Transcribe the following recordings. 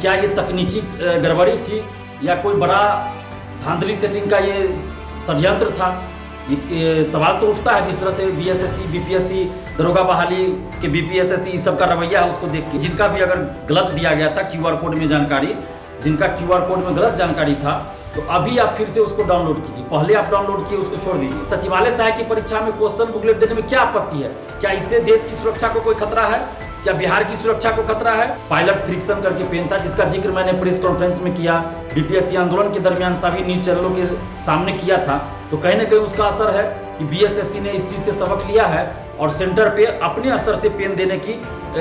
क्या ये तकनीकी गड़बड़ी थी या कोई बड़ा धांधली सेटिंग का ये षड्यंत्र था। ये सवाल तो उठता है जिस तरह से बीएसएससी, बीपीएससी, दरोगा बहाली के बीपीएसएससी इस सब का रवैया है उसको देख के, जिनका भी अगर गलत दिया गया था क्यूआर कोड में जानकारी, जिनका क्यूआर कोड में गलत जानकारी था, तो अभी आप फिर से उसको डाउनलोड कीजिए। पहले आप डाउनलोड किए उसको छोड़ दीजिए। सचिवालय सहायक की परीक्षा में क्वेश्चन बुकलेट देने में क्या आपत्ति है? क्या इससे देश की सुरक्षा को कोई खतरा है? क्या बिहार की सुरक्षा को खतरा है? पायलट फ्रिक्शन करके पेन था जिसका जिक्र मैंने प्रेस कॉन्फ्रेंस में किया, बीपीएससी आंदोलन के दरमियान सभी न्यूज चैनलों के सामने किया था। तो कहीं ना कहीं उसका असर है कि बीएसएससी ने इस चीज से सबक लिया है और सेंटर पे अपने स्तर से पेन देने की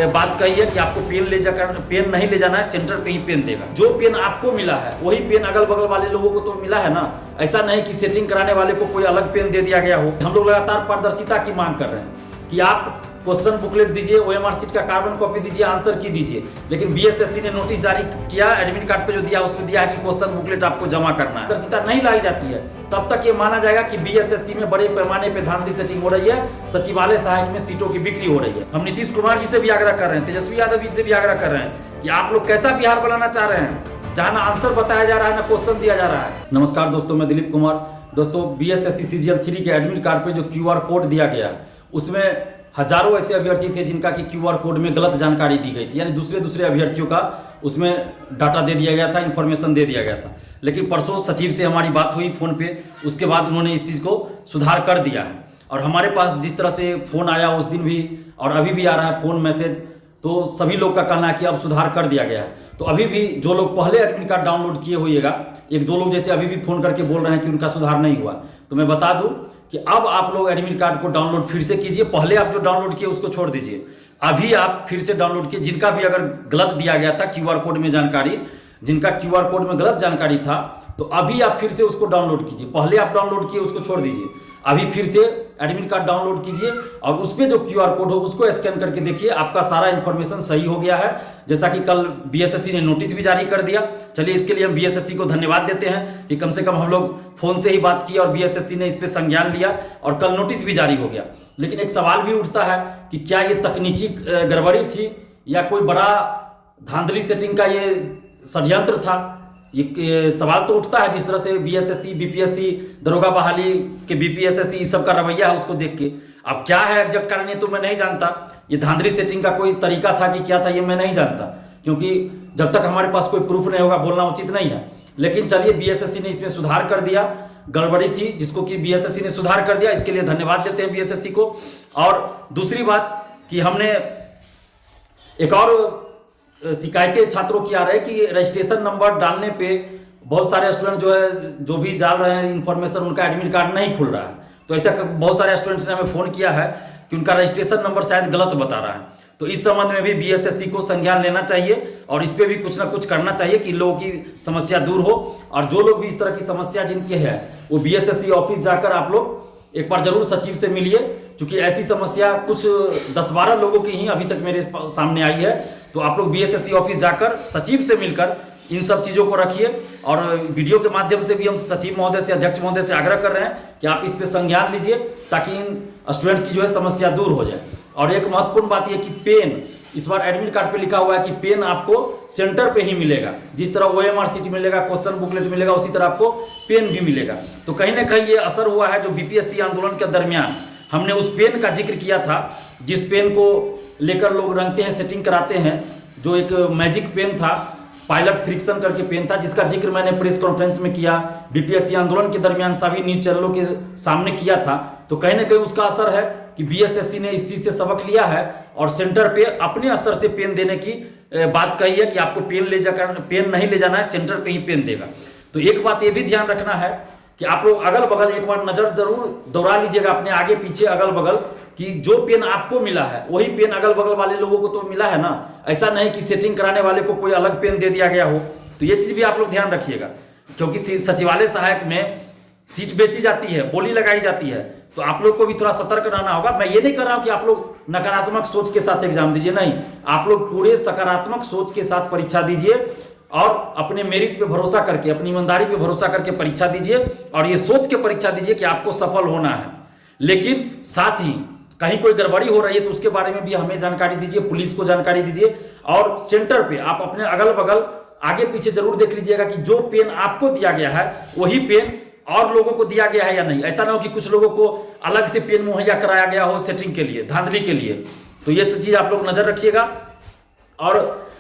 बात कही है कि आपको पेन नहीं ले जाना है, सेंटर पे ही पेन देगा। जो पेन आपको मिला है वही पेन अगल बगल वाले लोगों को तो मिला है ना। ऐसा नहीं कि सेटिंग कराने वाले को कोई अलग पेन दे दिया गया हो। हम लोग लगातार पारदर्शिता की मांग कर रहे हैं कि आप क्वेश्चन बुकलेट दीजिए, ओएमआर शीट का कार्बन कॉपी दीजिए, आंसर की दीजिए। लेकिन बीएसएससी ने नोटिस जारी किया, एडमिट कार्ड पे जो दिया उसमें दिया है कि क्वेश्चन बुकलेट आपको जमा करना है। पारदर्शिता नहीं लाई जाती है तब तक ये माना जाएगा कि बीएसएससी में बड़े पैमाने पे धांधली सेटिंग हो रही है, सचिवालय सहायक में सीटों की बिक्री हो रही है। हम नीतीश कुमार जी से भी आग्रह कर रहे हैं, तेजस्वी यादव जी से भी आग्रह कर रहे हैं कि आप लोग कैसा बिहार बनाना चाह रहे हैं जहां ना आंसर बताया जा रहा है ना क्वेश्चन दिया जा रहा है। नमस्कार दोस्तों, मैं दिलीप कुमार। दोस्तों, बीएसएससी सीजीएल 3 के एडमिट कार्ड पे जो क्यूआर कोड दिया गया उसमें हजारों ऐसे अभ्यर्थी थे जिनका कि क्यूआर कोड में गलत जानकारी दी गई थी, यानी दूसरे अभ्यर्थियों का उसमें डाटा दे दिया गया था, इन्फॉर्मेशन दे दिया गया था। लेकिन परसों सचिव से हमारी बात हुई फोन पे, उसके बाद उन्होंने इस चीज़ को सुधार कर दिया है। और हमारे पास जिस तरह से फ़ोन आया उस दिन भी और अभी भी आ रहा है फ़ोन मैसेज, तो सभी लोग का कहना है कि अब सुधार कर दिया गया है। तो अभी भी जो लोग पहले एडमिट कार्ड डाउनलोड किए होइएगा, एक दो लोग जैसे अभी भी फ़ोन करके बोल रहे हैं कि उनका सुधार नहीं हुआ, तो मैं बता दूं कि अब आप लोग एडमिट कार्ड को डाउनलोड फिर से कीजिए। पहले आप जो डाउनलोड किए उसको छोड़ दीजिए, अभी आप फिर से डाउनलोड किए। जिनका भी अगर गलत दिया गया था क्यूआर कोड में जानकारी, जिनका क्यूआर कोड में गलत जानकारी था, तो अभी आप फिर से उसको डाउनलोड कीजिए। पहले आप डाउनलोड किए उसको छोड़ दीजिए, अभी फिर से एडमिट कार्ड डाउनलोड कीजिए और उस पर जो क्यूआर कोड हो उसको स्कैन करके देखिए, आपका सारा इन्फॉर्मेशन सही हो गया है। जैसा कि कल बीएसएससी ने नोटिस भी जारी कर दिया। चलिए, इसके लिए हम बीएसएससी को धन्यवाद देते हैं कि कम से कम हम लोग फोन से ही बात की और बीएसएससी ने इस पर संज्ञान लिया और कल नोटिस भी जारी हो गया। लेकिन एक सवाल भी उठता है कि क्या ये तकनीकी गड़बड़ी थी या कोई बड़ा धांधली सेटिंग का ये षड्यंत्र था। ये सवाल तो उठता है जिस तरह से बीएसएससी, बीपीएससी, दरोगा बहाली के बीपीएसएससी इस सब का रवैया है उसको देख के। अब क्या है एग्जैक्ट कारण ये तो मैं नहीं जानता, ये धांधली सेटिंग का कोई तरीका था कि क्या था ये मैं नहीं जानता, क्योंकि जब तक हमारे पास कोई प्रूफ नहीं होगा बोलना उचित नहीं है। लेकिन चलिए, बीएसएससी ने इसमें सुधार कर दिया, गड़बड़ी थी जिसको कि बीएसएससी ने सुधार कर दिया, इसके लिए धन्यवाद देते हैं बीएसएससी को। और दूसरी बात कि हमने एक और शिकायतें छात्रों की आ रही है कि रजिस्ट्रेशन नंबर डालने पे बहुत सारे स्टूडेंट जो भी डाल रहे हैं इन्फॉर्मेशन, उनका एडमिट कार्ड नहीं खुल रहा है। तो ऐसा बहुत सारे स्टूडेंट्स ने हमें फ़ोन किया है कि उनका रजिस्ट्रेशन नंबर शायद गलत बता रहा है। तो इस संबंध में भी बीएसएससी को संज्ञान लेना चाहिए और इस पर भी कुछ ना कुछ करना चाहिए कि लोगों की समस्या दूर हो। और जो लोग भी इस तरह की समस्या जिनके है वो बीएसएससी ऑफिस जाकर आप लोग एक बार जरूर सचिव से मिलिए, क्योंकि ऐसी समस्या कुछ 10-12 लोगों की ही अभी तक मेरे सामने आई है। तो आप लोग बीएसएससी ऑफिस जाकर सचिव से मिलकर इन सब चीज़ों को रखिए। और वीडियो के माध्यम से भी हम सचिव महोदय से, अध्यक्ष महोदय से आग्रह कर रहे हैं कि आप इस पे संज्ञान लीजिए ताकि इन स्टूडेंट्स की जो है समस्या दूर हो जाए। और एक महत्वपूर्ण बात यह कि पेन, इस बार एडमिट कार्ड पे लिखा हुआ है कि पेन आपको सेंटर पे ही मिलेगा। जिस तरह ओएमआर शीट मिलेगा, क्वेश्चन बुकलेट मिलेगा, उसी तरह आपको पेन भी मिलेगा। तो कहीं ना कहीं ये असर हुआ है जो बीपीएससी आंदोलन के दरमियान हमने उस पेन का जिक्र किया था, जिस पेन को लेकर लोग रंगते हैं, सेटिंग कराते हैं, जो एक मैजिक पेन था, पायलट फ्रिक्शन करके पेन था, जिसका जिक्र मैंने प्रेस कॉन्फ्रेंस में किया, बीपीएससी आंदोलन के दरमियान सभी न्यूज चैनलों के सामने किया था। तो कहीं ना कहीं उसका असर है कि बीएसएससी ने इस चीज से सबक लिया है और सेंटर पे अपने स्तर से पेन देने की बात कही है कि आपको पेन नहीं ले जाना है, सेंटर पे ही पेन देगा। तो एक बात ये भी ध्यान रखना है कि आप लोग अगल बगल एक बार नजर जरूर दौड़ा लीजिएगा अपने आगे पीछे अगल बगल, कि जो पेन आपको मिला है वही पेन अगल बगल वाले लोगों को तो मिला है ना। ऐसा नहीं कि सेटिंग कराने वाले को कोई अलग पेन दे दिया गया हो। तो ये चीज़ भी आप लोग ध्यान रखिएगा, क्योंकि सचिवालय सहायक में सीट बेची जाती है, बोली लगाई जाती है। तो आप लोग को भी थोड़ा सतर्क रहना होगा। मैं ये नहीं कर रहा हूँ कि आप लोग नकारात्मक सोच के साथ एग्जाम दीजिए, नहीं, आप लोग पूरे सकारात्मक सोच के साथ परीक्षा दीजिए और अपने मेरिट पे भरोसा करके, अपनी ईमानदारी पे भरोसा करके परीक्षा दीजिए और ये सोच के परीक्षा दीजिए कि आपको सफल होना है। लेकिन साथ ही कहीं कोई गड़बड़ी हो रही है तो उसके बारे में भी हमें जानकारी दीजिए, पुलिस को जानकारी दीजिए। और सेंटर पे आप अपने अगल बगल आगे पीछे जरूर देख लीजिएगा कि जो पेन आपको दिया गया है वही पेन और लोगों को दिया गया है या नहीं। ऐसा ना हो कि कुछ लोगों को अलग से पेन मुहैया कराया गया हो सेटिंग के लिए, धांधली के लिए। तो ये सब चीज आप लोग नजर रखिएगा। और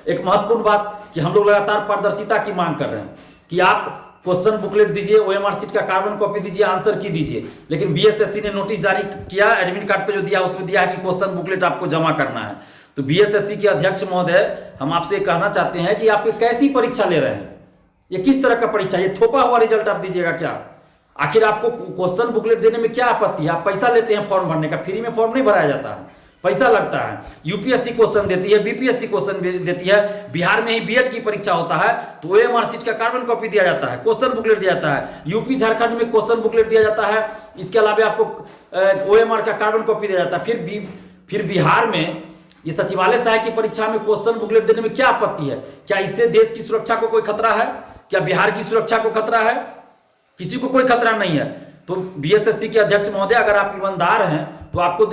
एक महत्वपूर्ण बात कि हम लोग लगातार पारदर्शिता की मांग कर रहे हैं कि आप क्वेश्चन बुकलेट दीजिए, ओएमआर शीट का कार्बन कॉपी दीजिए, आंसर की दीजिए। लेकिन बीएसएससी ने नोटिस जारी किया, एडमिट कार्ड पे जो दिया उसमें दिया है कि क्वेश्चन बुकलेट आपको जमा करना है। तो बीएसएससी के अध्यक्ष महोदय, हम आपसे कहना चाहते हैं कि आप ये कैसी परीक्षा ले रहे हैं, ये किस तरह का परीक्षा, ये थोपा हुआ रिजल्ट आप दीजिएगा क्या? आखिर आपको क्वेश्चन बुकलेट देने में क्या आपत्ति है? आप पैसा लेते हैं फॉर्म भरने का, फ्री में फॉर्म नहीं भराया जाता है, पैसा लगता है। यूपीएससी क्वेश्चन देती है, बीपीएससी क्वेश्चन देती है। बिहार में ही बीएड की परीक्षा होता है तो ओएमआर शीट का कार्बन कॉपी दिया जाता है, क्वेश्चन बुकलेट दिया जाता है। यूपी झारखंड में क्वेश्चन बुकलेट दिया जाता है, इसके अलावा आपको ओएमआर का कार्बन कॉपी दिया जाता है। फिर बिहार में ये सचिवालय सहायक की परीक्षा में क्वेश्चन बुकलेट देने में क्या आपत्ति है? क्या इससे देश की सुरक्षा को कोई खतरा है? क्या बिहार की सुरक्षा को खतरा है? किसी को कोई खतरा नहीं है। तो बीएसएससी के अध्यक्ष महोदय, अगर आप ईमानदार हैं तो आपको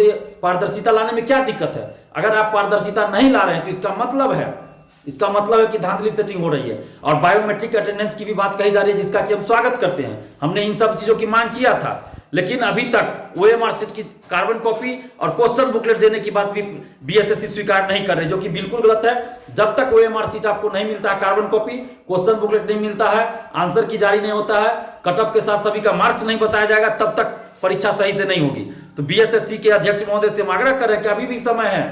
पारदर्शिता लाने में क्या दिक्कत है? अगर आप पारदर्शिता नहीं ला रहे हैं तो इसका मतलब है कि धांधली सेटिंग हो रही है। और बायोमेट्रिक अटेंडेंस की भी बात कही जा रही है, जिसका कि हम स्वागत करते हैं। हमने इन सब चीजों की मांग किया था, लेकिन अभी तक ओएमआर शीट की कार्बन कॉपी और क्वेश्चन बुकलेट देने की बात भी बीएसएससी स्वीकार नहीं कर रही, जो कि बिल्कुल गलत है। जब तक ओएमआर शीट आपको नहीं मिलता है, कार्बन कॉपी, क्वेश्चन बुकलेट नहीं मिलता है, आंसर की जारी नहीं होता है, कट ऑफ के साथ सभी का मार्क्स नहीं बताया जाएगा, तब तक परीक्षा सही से नहीं होगी। तो बीएसएससी के अध्यक्ष महोदय से आग्रह कर रहे हैं कि अभी भी समय है,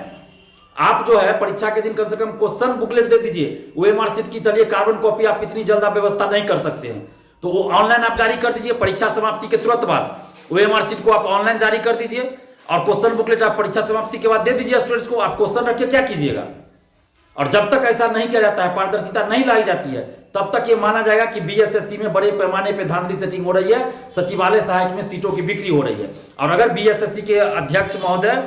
आप जो है परीक्षा के दिन कम से कम क्वेश्चन बुकलेट दे दीजिए। ओएमआर शीट की चलिए कार्बन कॉपी आप इतनी जल्द आप व्यवस्था नहीं कर सकते हैं, तो वो ऑनलाइन आप जारी कर दीजिए। परीक्षा समाप्ति के तुरंत बाद ओएमआर शीट को आप ऑनलाइन जारी कर दीजिए और क्वेश्चन बुकलेट आप परीक्षा समाप्ति के बाद दे दीजिए स्टूडेंट्स को। आप क्वेश्चन रखिए, क्या कीजिएगा। और जब तक ऐसा नहीं किया जाता है, पारदर्शिता नहीं लाई जाती है, तब तक ये माना जाएगा कि बीएसएससी में बड़े पैमाने पे धांधली सेटिंग हो रही है, सचिवालय सहायक में सीटों की बिक्री हो रही है। और अगर बीएसएससी के अध्यक्ष महोदय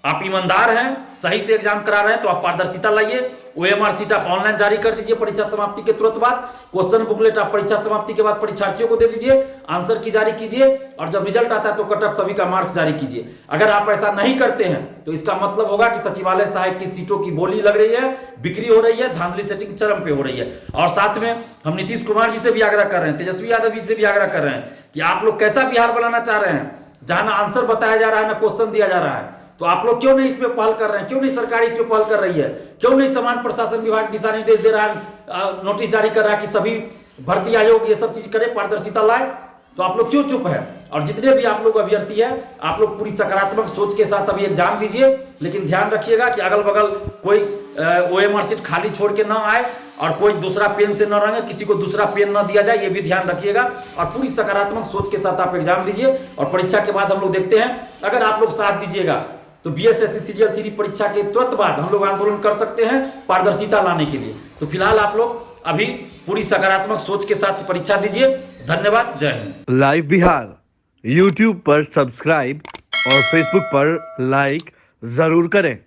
आप ईमानदार हैं, सही से एग्जाम करा रहे हैं, तो आप पारदर्शिता लाइए। ओएमआर शीट आप ऑनलाइन जारी कर दीजिए परीक्षा समाप्ति के तुरंत बाद। क्वेश्चन बुकलेट आप परीक्षा समाप्ति के बाद परीक्षार्थियों को दे दीजिए, आंसर की जारी कीजिए, और जब रिजल्ट आता है तो कट ऑफ सभी का मार्क्स जारी कीजिए। अगर आप ऐसा नहीं करते हैं तो इसका मतलब होगा कि सचिवालय सहायक की सीटों की बोली लग रही है, बिक्री हो रही है, धांधली सेटिंग चरम पे हो रही है। और साथ में हम नीतीश कुमार जी से भी आग्रह कर रहे हैं, तेजस्वी यादव जी से भी आग्रह कर रहे हैं कि आप लोग कैसा बिहार बनाना चाह रहे हैं, जहां ना आंसर बताया जा रहा है, ना क्वेश्चन दिया जा रहा है। तो आप लोग क्यों नहीं इसमें पहल कर रहे हैं? क्यों नहीं सरकार इसमें पहल कर रही है? क्यों नहीं समान प्रशासन विभाग दिशा निर्देश दे रहा है, नोटिस जारी कर रहा है कि सभी भर्ती आयोग ये सब चीज करे, पारदर्शिता लाए? तो आप लोग क्यों चुप है? और जितने भी आप लोग अभ्यर्थी है, आप लोग पूरी सकारात्मक सोच के साथ अभी एग्जाम दीजिए। लेकिन ध्यान रखिएगा कि अगल बगल कोई ओएमआर शीट खाली छोड़ के ना आए और कोई दूसरा पेन से न रंगे, किसी को दूसरा पेन न दिया जाए, ये भी ध्यान रखिएगा। और पूरी सकारात्मक सोच के साथ आप एग्जाम दीजिए। और परीक्षा के बाद हम लोग देखते हैं, अगर आप लोग साथ दीजिएगा तो बीएसएससी सीजीएल 3 परीक्षा के तुरंत बाद हम लोग आंदोलन कर सकते हैं पारदर्शिता लाने के लिए। तो फिलहाल आप लोग अभी पूरी सकारात्मक सोच के साथ परीक्षा दीजिए। धन्यवाद, जय हिंद। लाइव बिहार यूट्यूब पर सब्सक्राइब और फेसबुक पर लाइक जरूर करें।